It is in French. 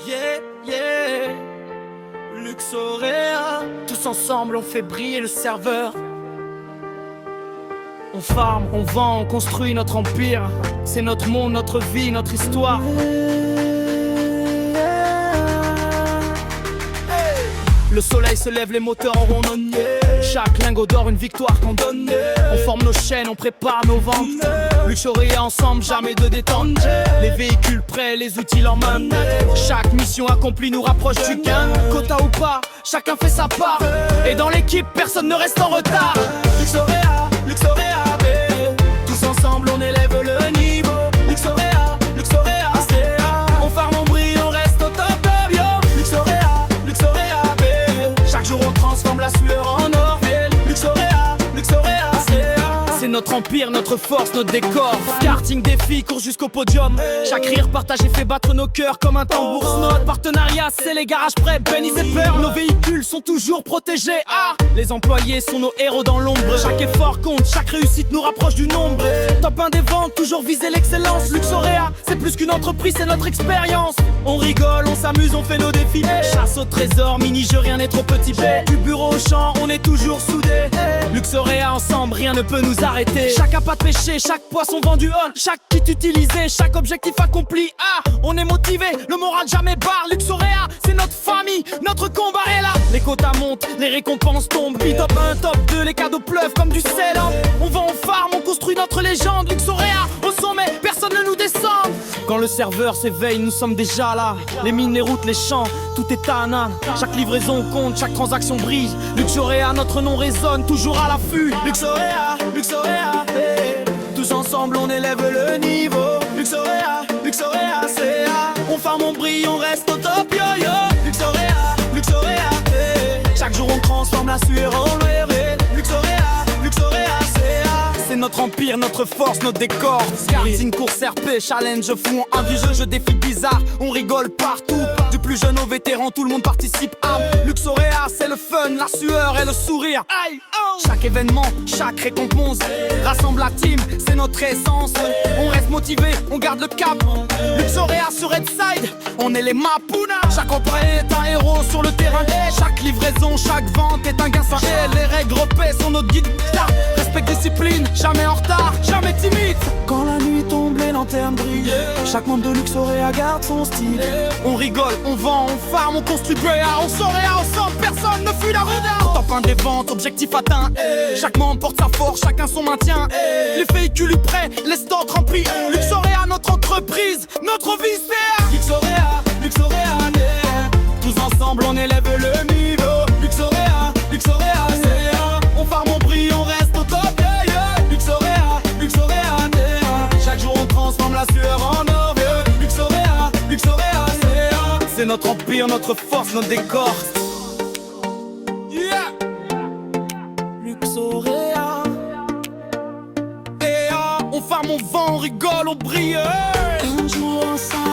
Yeah, yeah, Luxorea. Tous ensemble on fait briller le serveur. On farm, on vend, on construit notre empire. C'est notre monde, notre vie, notre histoire. Le soleil se lève, les moteurs en rondonnent. Chaque lingot d'or, une victoire qu'on donne. On forme nos chaînes, on prépare nos ventes. Luxorea ensemble, jamais de détente. Les véhicules prêts, les outils en main. Chaque mission accomplie nous rapproche du gain. Quota ou pas, chacun fait sa part. Et dans l'équipe, personne ne reste en retard. Luxorea, Luxorea, tous ensemble on élève le niveau. Luxorea, Luxorea, CA. On farme, on brille, on reste au top, yo. Luxorea, Luxorea, chaque jour on transforme la sueur en or. Luxorea, Luxorea, c'est notre empire, notre force, notre décor. Karting, défi, court jusqu'au podium. Chaque rire partagé fait battre nos cœurs comme un tambour. Notre partenariat, c'est les garages prêts, Benny Zepper. Nos véhicules sont toujours protégés. Ah, les employés sont nos héros dans l'ombre. Chaque effort compte, chaque réussite nous rapproche du nombre. Top 1 des ventes, toujours viser l'excellence. Luxorea, c'est plus qu'une entreprise, c'est notre expérience. On rigole, on s'amuse, on fait nos défis. Chasse au trésor, mini-jeu, rien n'est trop petit. Du bureau au champ, on est toujours soudés. Luxorea ensemble, rien ne peut nous arrêter. Chaque appât de pêché, chaque poisson vendu on. Chaque kit utilisé, chaque objectif accompli. Ah, on est motivé, le moral jamais barre. Luxorea, c'est notre famille, notre combat est là. Les quotas montent, les récompenses tombent. Puis top 1, top 2, les cadeaux pleuvent comme du sel. On va en farm, on construit notre légende. Luxorea, au sommet, personne ne nous descend. Quand le serveur s'éveille, nous sommes déjà là. Les mines, les routes, les champs, tout est tana. Chaque livraison compte, chaque transaction brille. Luxorea, notre nom résonne, toujours à l'affût. Luxorea, Luxorea, tous ensemble on élève le niveau. Luxorea, Luxorea, CA. On farm, on brille, on reste au top, yo yo. Luxorea, Luxorea, chaque jour on transforme la sueur en l'air. Luxorea, Luxorea, CA. C'est notre empire, notre force, notre décor. Karting, course RP, challenge fou. Un vieux jeu défi bizarre, on rigole partout. Du plus jeune au vétéran, tout le monde participe. Luxorea, c'est le fun, la sueur et le sourire. Chaque événement, chaque récompense rassemble la team, c'est notre essence. On reste motivé, on garde le cap. Luxorea sur Redside, on est les Mapuna. Chaque employé est un héros sur le terrain. Chaque livraison, chaque vente est un gain sans et les règles repèsent sont notre guide. Respect, discipline, jamais en retard, jamais timide. Quand la nuit tombe, les lanternes brillent. Chaque membre de Luxorea garde son style. On rigole, on vend, on farm, on construit Brea. On Sorea ensemble, personne ne fuit la route. Top 1 des ventes, objectif atteint. Chaque membre porte sa force, chacun son maintien. Les véhicules prêts, les stocks remplis. Luxorea, notre entreprise, notre vie c'est Luxorea, Luxorea, tous ensemble on élève le niveau. Luxorea, Luxorea, on farm, on brille, on reste au top. Luxorea, Luxorea, chaque jour on transforme la sueur en or. Luxorea, Luxorea, c'est notre empire, notre force, notre décor. Luxorea, on farm, on vend, on rigole, on brille. Un jour ensemble.